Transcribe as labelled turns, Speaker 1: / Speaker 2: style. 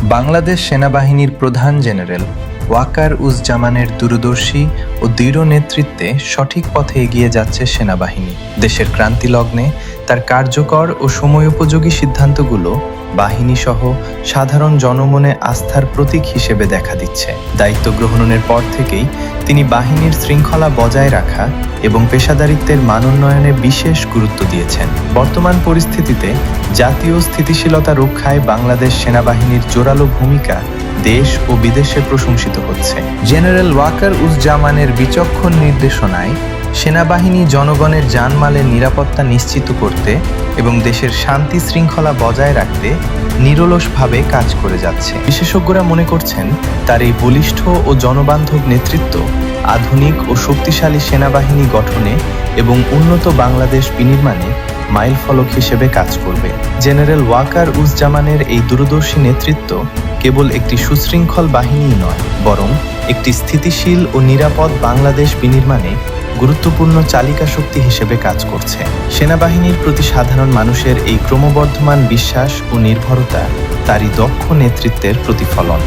Speaker 1: বাংলাদেশ সেনাবাহিনীর প্রধান জেনারেল ওয়াকার-উজ-জামানের দূরদর্শী ও দৃঢ় নেতৃত্বে সঠিক পথে এগিয়ে যাচ্ছে সেনাবাহিনী। দেশের ক্রান্তিলগ্নে তার কার্যকর ও সময়োপযোগী সিদ্ধান্তগুলো বাহিনীসহ সাধারণ জনমনে আস্থার প্রতীক হিসেবে দেখা দিচ্ছে। দায়িত্ব গ্রহণের পর থেকেই তিনি বাহিনীর শৃঙ্খলা বজায় রাখা এবং পেশাদারিত্বের মানোন্নয়নে বিশেষ গুরুত্ব দিয়েছেন। বর্তমান পরিস্থিতিতে জাতীয় স্থিতিশীলতা রক্ষায় বাংলাদেশ সেনাবাহিনীর জোরালো ভূমিকা দেশ ও বিদেশে প্রশংসিত হচ্ছে। জেনারেল ওয়াকার-উজ-জামানের বিচক্ষণ নির্দেশনায় সেনাবাহিনী জনগণের জানমালের নিরাপত্তা নিশ্চিত করতে এবং দেশের শান্তি শৃঙ্খলা বজায় রাখতে নিরলসভাবে কাজ করে যাচ্ছে। বিশেষজ্ঞরা মনে করছেন তার এই বলিষ্ঠ ও জনবান্ধব নেতৃত্ব আধুনিক ও শক্তিশালী সেনাবাহিনী গঠনে এবং উন্নত বাংলাদেশ বিনির্মাণে মাইলফলক হিসেবে কাজ করবে। জেনারেল ওয়াকার-উজ-জামানের এই দূরদর্শী নেতৃত্ব কেবল একটি সুশৃঙ্খল বাহিনীই নয়, বরং একটি স্থিতিশীল ও নিরাপদ বাংলাদেশ বিনির্মাণে গুরুত্বপূর্ণ চালিকা শক্তি হিসেবে কাজ করছে। সেনাবাহিনীর প্রতি সাধারণ মানুষের এই ক্রমবর্ধমান বিশ্বাস ও নির্ভরতা তারই দক্ষ নেতৃত্বের প্রতিফলন।